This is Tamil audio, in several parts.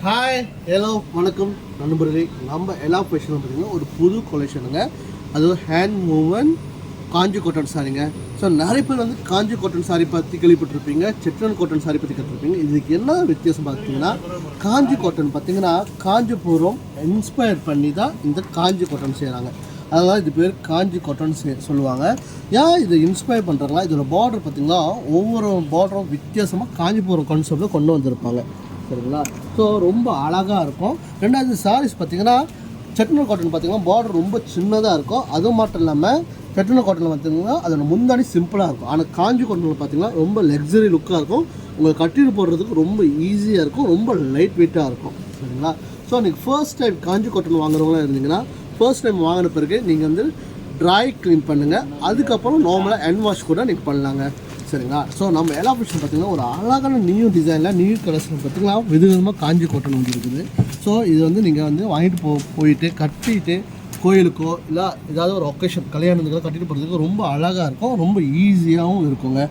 ஹாய் ஹலோ வணக்கம் நண்பர்களே. நம்ம எல்லா ஃபேஷனும் பார்த்திங்கன்னா ஒரு புது கொலெக்ஷனுங்க. அது ஹேண்ட் மூவன் காஞ்சி காட்டன் சாரிங்க. ஸோ நிறைய பேர் வந்து காஞ்சி காட்டன் சாரி பற்றி கேள்விப்பட்டிருப்பீங்க, செட்டன் காட்டன் சாரி பற்றி கேட்டிருப்பீங்க. இதுக்கு என்ன வித்தியாசம் பார்த்தீங்கன்னா, காஞ்சி காட்டன் பார்த்திங்கன்னா காஞ்சிபுரம் இன்ஸ்பயர் பண்ணி தான் இந்த காஞ்சி காட்டன் செய்கிறாங்க. அதனால் இது பேர் காஞ்சி காட்டன் சொல்லுவாங்க. ஏன் இதை இன்ஸ்பயர் பண்ணுறாங்களா, இதோட பார்டர் பார்த்திங்கன்னா ஒவ்வொரு பார்டரும் வித்தியாசமாக காஞ்சிபுரம் கான்செப்டில் கொண்டு வந்திருப்பாங்க. சரிங்களா? ஸோ ரொம்ப அழகாக இருக்கும். ரெண்டாவது சாரீஸ் பார்த்திங்கன்னா செட்டிநாடு காட்டன் பார்த்திங்கன்னா பார்டர் ரொம்ப சின்னதாக இருக்கும். அது மட்டும் இல்லாமல் செட்டிநாடு காட்டனில் பார்த்திங்கன்னா அதோட முந்தாடி சிம்பிளாக இருக்கும். ஆனால் காஞ்சி காட்டனில் பார்த்திங்கன்னா ரொம்ப லக்ஸரி லுக்காக இருக்கும். உங்களுக்கு கட்டிட்டு போடுறதுக்கு ரொம்ப ஈஸியாக இருக்கும், ரொம்ப லைட் வெயிட்டாக இருக்கும். சரிங்களா? ஸோ நீங்கள் ஃபர்ஸ்ட் டைம் காஞ்சி காட்டன் வாங்குறவங்களாம் இருந்தீங்கன்னா ஃபர்ஸ்ட் டைம் வாங்கின பிறகு நீங்கள் வந்து ட்ரை க்ளீன் பண்ணுங்கள். அதுக்கப்புறம் நார்மலாக ஹேண்ட் வாஷ் கூட நீங்கள் பண்ணலாங்க. சரிங்களா? ஸோ நம்ம எல்லா ஃபேஷன் பார்த்திங்கன்னா ஒரு அழகான நியூ டிசைனில் நியூ கலர்ஸில் பார்த்திங்கன்னா விதவிதமாக காஞ்சி காட்டன் வந்து இருக்குது. ஸோ இது வந்து நீங்கள் வந்து வாங்கிட்டு போயிட்டு கட்டிட்டு கோயிலுக்கோ இல்லை ஏதாவது ஒரு ஒகேஷன் கல்யாணத்துக்கோ கட்டிட்டு போகிறதுக்கு ரொம்ப அழகாக இருக்கும், ரொம்ப ஈஸியாகவும் இருக்குங்க.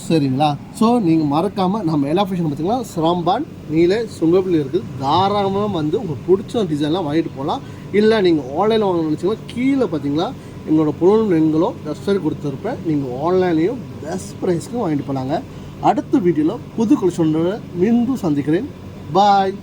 சரிங்களா? ஸோ நீங்கள் மறக்காமல் நம்ம எல்லா ஃபேஷன் பார்த்திங்கன்னா ஸ்ராம்பான் நீலே சுங்கப்பில் இருக்குது. தாராளமாக வந்து உங்களுக்கு பிடிச்ச டிசைன்லாம் வாங்கிட்டு போகலாம். இல்லை நீங்கள் ஆன்லைனில் வாங்கணும்னு நினச்சிங்கன்னா கீழே பார்த்திங்களா எங்களோட பொருள் எங்களோ வெப்சைட் கொடுத்துருப்பேன். நீங்கள் ஆன்லைன்லேயும் பெஸ்ட் ப்ரைஸ்க்கும் வாங்கிட்டு போகலாங்க. அடுத்த வீடியோவில் புது கலெக்ஷனோட மீண்டும் சந்திக்கிறேன். பாய்.